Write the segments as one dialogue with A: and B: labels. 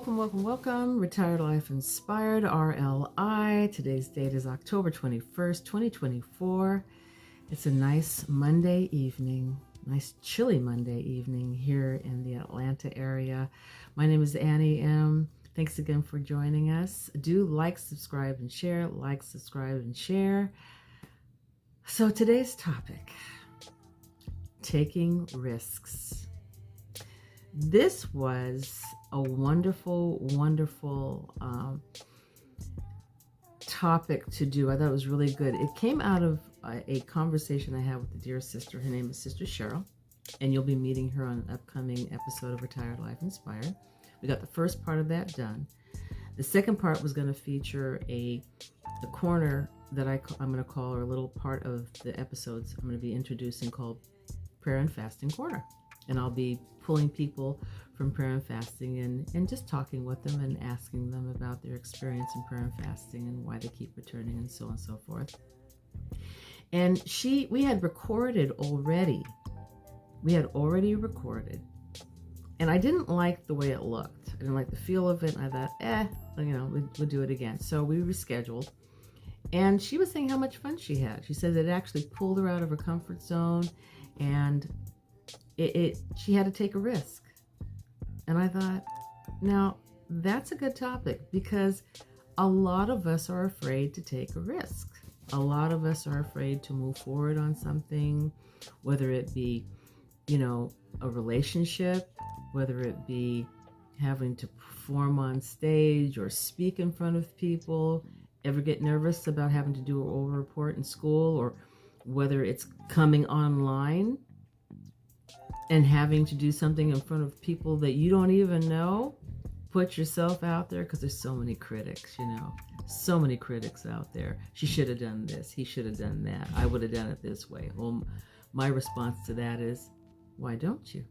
A: Welcome, welcome, welcome. Retired Life Inspired, RLI. Today's date is October 21st, 2024. It's a nice Monday evening, nice chilly Monday evening here in the Atlanta area. My name is Annie M. Thanks again for joining us. Do like, subscribe, and share. Like, subscribe, and share. So today's topic, taking risks. This was a wonderful, wonderful topic to do. I thought it was really good. It came out of a conversation I had with a dear sister. Her name is Sister Cheryl, and you'll be meeting her on an upcoming episode of Retired Life Inspired. We got the first part of that done. The second part was going to feature the corner that I'm going to call, or a little part of the episodes I'm going to be introducing, called Prayer and Fasting Corner. And I'll be pulling people from prayer and fasting and just talking with them and asking them about their experience in prayer and fasting and why they keep returning and so on and so forth. And we had recorded already. We had already recorded. And I didn't like the way it looked. I didn't like the feel of it. And I thought, we'll do it again. So we rescheduled. And she was saying how much fun she had. She said it actually pulled her out of her comfort zone, and she had to take a risk. And I thought, now that's a good topic, because a lot of us are afraid to take a risk. A lot of us are afraid to move forward on something, whether it be, a relationship, whether it be having to perform on stage or speak in front of people. Ever get nervous about having to do an oral report in school, or whether it's coming online and having to do something in front of people that you don't even know. Put yourself out there, because there's so many critics, so many critics out there. She should have done this. He should have done that. I would have done it this way. Well, my response to that is, why don't you?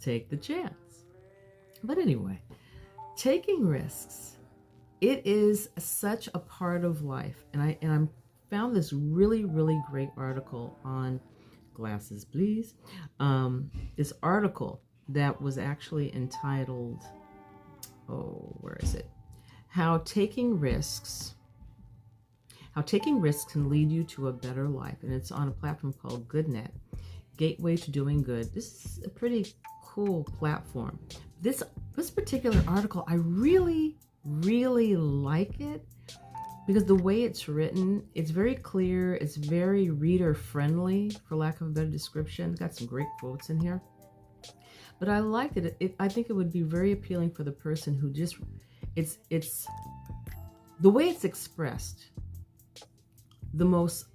A: Take the chance. But anyway, taking risks. It is such a part of life. And I found this really, really great article on glasses, please. This article that was actually entitled, where is it? How taking risks can lead you to a better life. And it's on a platform called GoodNet, Gateway to Doing Good. This is a pretty cool platform. This particular article, I really, really like it, because the way it's written, it's very clear, it's very reader friendly, for lack of a better description. It's got some great quotes in here. But I liked it. I think it would be very appealing for the person who just, it's the way it's expressed. The most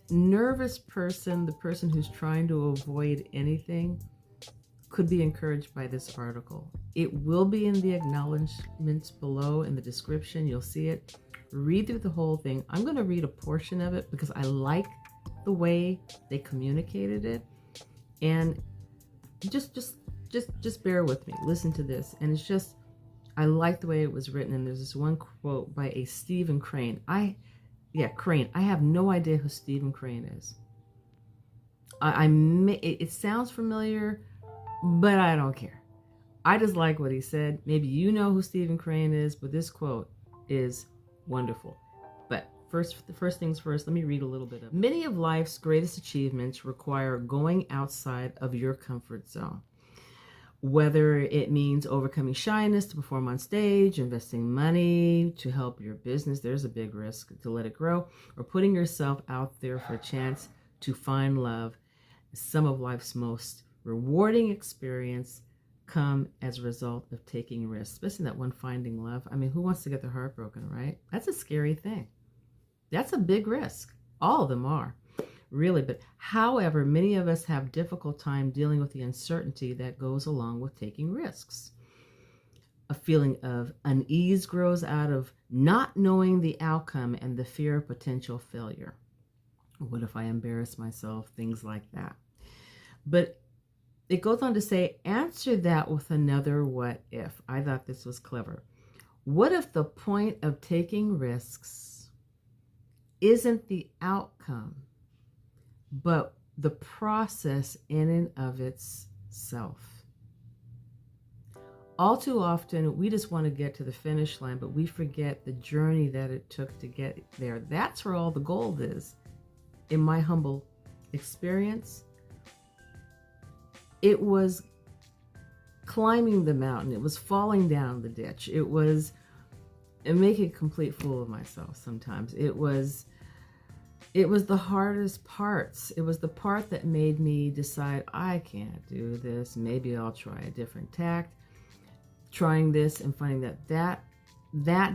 A: nervous person, the person who's trying to avoid anything, could be encouraged by this article. It will be in the acknowledgments below in the description. You'll see it. Read through the whole thing. I'm going to read a portion of it because I like the way they communicated it. And just bear with me. Listen to this. And it's just, I like the way it was written. And there's this one quote by a Stephen Crane. Crane. I have no idea who Stephen Crane is. It sounds familiar, but I don't care. I just like what he said. Maybe you know who Stephen Crane is, but this quote is wonderful. But first things first, let me read a little bit of it. Many of life's greatest achievements require going outside of your comfort zone. Whether it means overcoming shyness to perform on stage, investing money to help your business, there's a big risk to let it grow, or putting yourself out there for a chance to find love. Some of life's most rewarding experience come as a result of taking risks, especially that one, finding love. I mean, who wants to get their heart broken, right? That's a scary thing. That's a big risk. All of them are, really. But however, many of us have difficult time dealing with the uncertainty that goes along with taking risks. A feeling of unease grows out of not knowing the outcome and the fear of potential failure. What if I embarrass myself? Things like that. But it goes on to say, answer that with another what if. I thought this was clever. What if the point of taking risks isn't the outcome, but the process in and of itself? All too often, we just want to get to the finish line, but we forget the journey that it took to get there. That's where all the gold is. In my humble experience, it was climbing the mountain. It was falling down the ditch. It was making a complete fool of myself sometimes. It was the hardest parts. It was the part that made me decide, I can't do this. Maybe I'll try a different tact. Trying this and finding that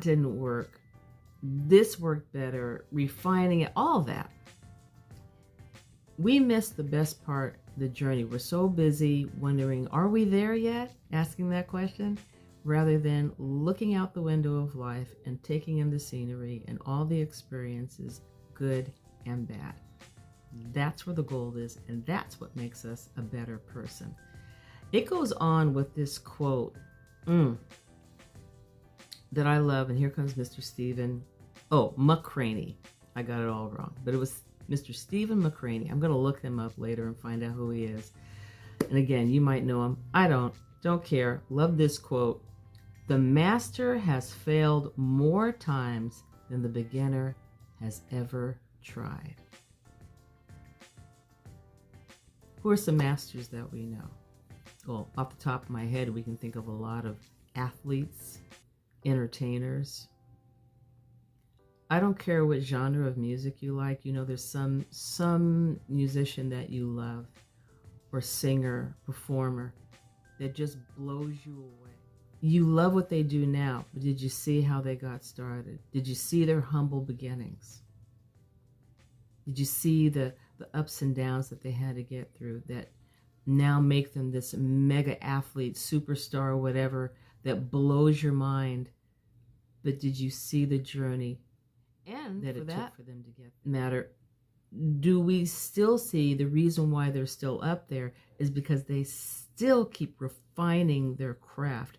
A: didn't work. This worked better. Refining it, all that. We missed the best part, the journey. We're so busy wondering, are we there yet? Asking that question, rather than looking out the window of life and taking in the scenery and all the experiences, good and bad. That's where the gold is, and that's what makes us a better person. It goes on with this quote that I love, and here comes Mr. Stephen. Oh, McCraney. I got it all wrong, but it was Mr. Stephen McCraney. I'm going to look him up later and find out who he is. And again, you might know him. I don't care. Love this quote. The master has failed more times than the beginner has ever tried. Who are some masters that we know? Well, off the top of my head, we can think of a lot of athletes, entertainers. I don't care what genre of music you like. You know, there's some musician that you love, or singer, performer, that just blows you away. You love what they do now, but did you see how they got started? Did you see their humble beginnings? Did you see the ups and downs that they had to get through that now make them this mega athlete, superstar, whatever, that blows your mind? But did you see the journey and that it took for them to get matter? Do we still see the reason why they're still up there is because they still keep refining their craft.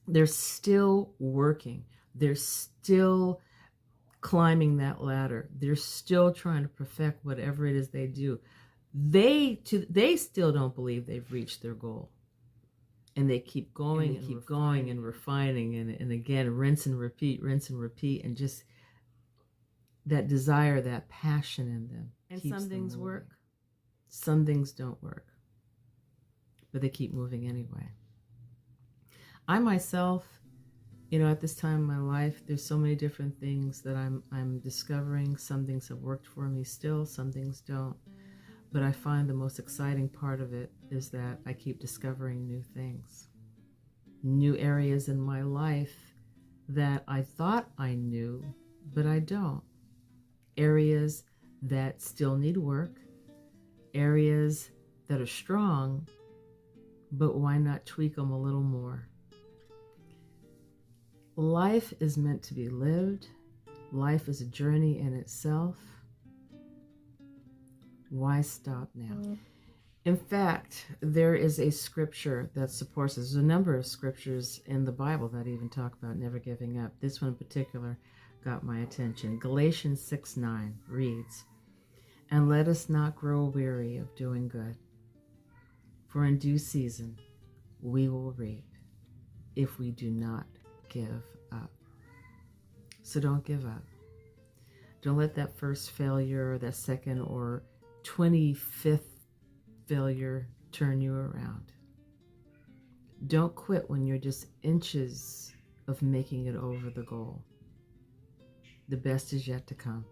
A: They're still working. They're still climbing that ladder. They're still trying to perfect whatever it is they do. They still don't believe they've reached their goal. And they keep going and keep going and refining and again, rinse and repeat, and just that desire, that passion in them. And some things work, some things don't work, but they keep moving anyway. I myself, at this time in my life, there's so many different things that I'm discovering. Some things have worked for me still, some things don't. But I find the most exciting part of it is that I keep discovering new things, new areas in my life that I thought I knew, but I don't. Areas that still need work, areas that are strong, but why not tweak them a little more? Life is meant to be lived. Life is a journey in itself. Why stop now? In fact, there is a scripture that supports this. There's a number of scriptures in the Bible that even talk about never giving up. This one in particular got my attention. Galatians 6:9 reads, "And let us not grow weary of doing good, for in due season we will reap if we do not give up." So don't give up. Don't let that first failure or that second or 25th failure turn you around. Don't quit when you're just inches of making it over the goal. The best is yet to come.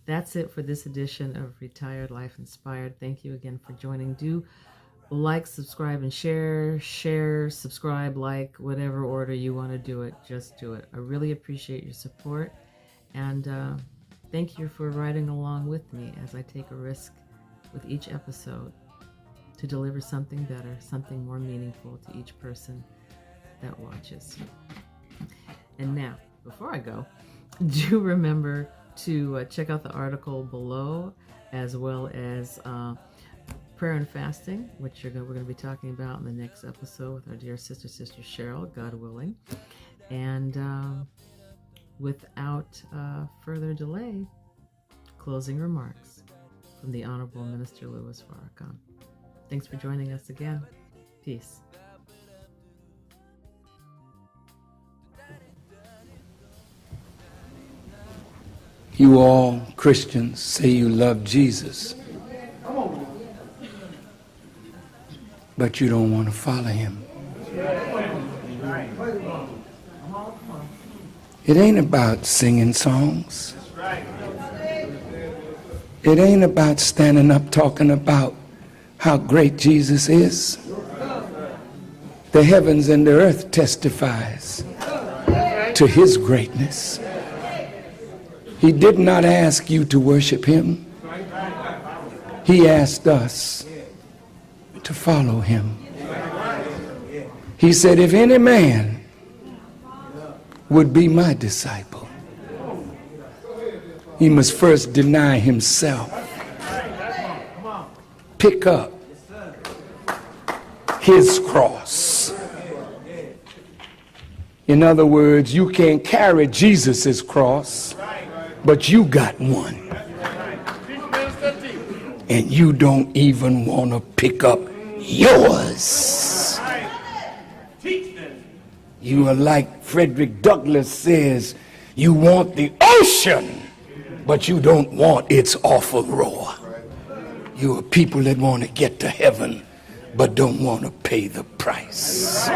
A: That's it for this edition of Retired Life Inspired. Thank you again for joining. Do like, subscribe, and share, subscribe, like, whatever order you want to do it, just do it. I really appreciate your support, and thank you for riding along with me as I take a risk with each episode to deliver something better, something more meaningful to each person that watches. And now, before I go, do remember to check out the article below, as well as prayer and fasting, which we're going to be talking about in the next episode with our dear Sister Cheryl, God willing. And without further delay, closing remarks from the Honorable Minister Louis Farrakhan. Thanks for joining us again. Peace.
B: You all Christians say you love Jesus, but you don't want to follow him. It ain't about singing songs. It ain't about standing up talking about how great Jesus is. The heavens and the earth testifies to his greatness. He did not ask you to worship him. He asked us to follow him. He said, if any man would be my disciple, he must first deny himself, pick up his cross. In other words, you can't carry Jesus's cross, but you got one. And you don't even want to pick up yours. You are like Frederick Douglass says, you want the ocean, but you don't want its awful roar. You are people that want to get to heaven, but don't want to pay the price.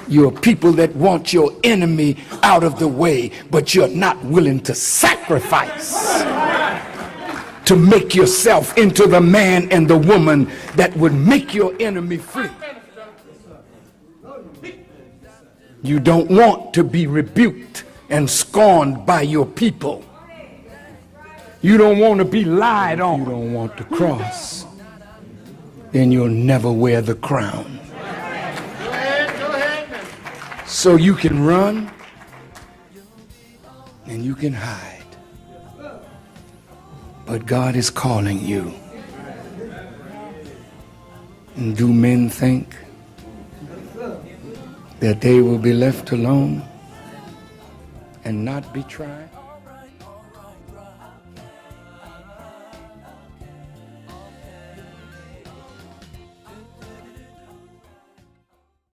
B: You're people that want your enemy out of the way, but you're not willing to sacrifice to make yourself into the man and the woman that would make your enemy flee. You don't want to be rebuked and scorned by your people. You don't want to be lied on. You don't want the cross. Then you'll never wear the crown. So you can run and you can hide. But God is calling you. And do men think that they will be left alone and not be tried?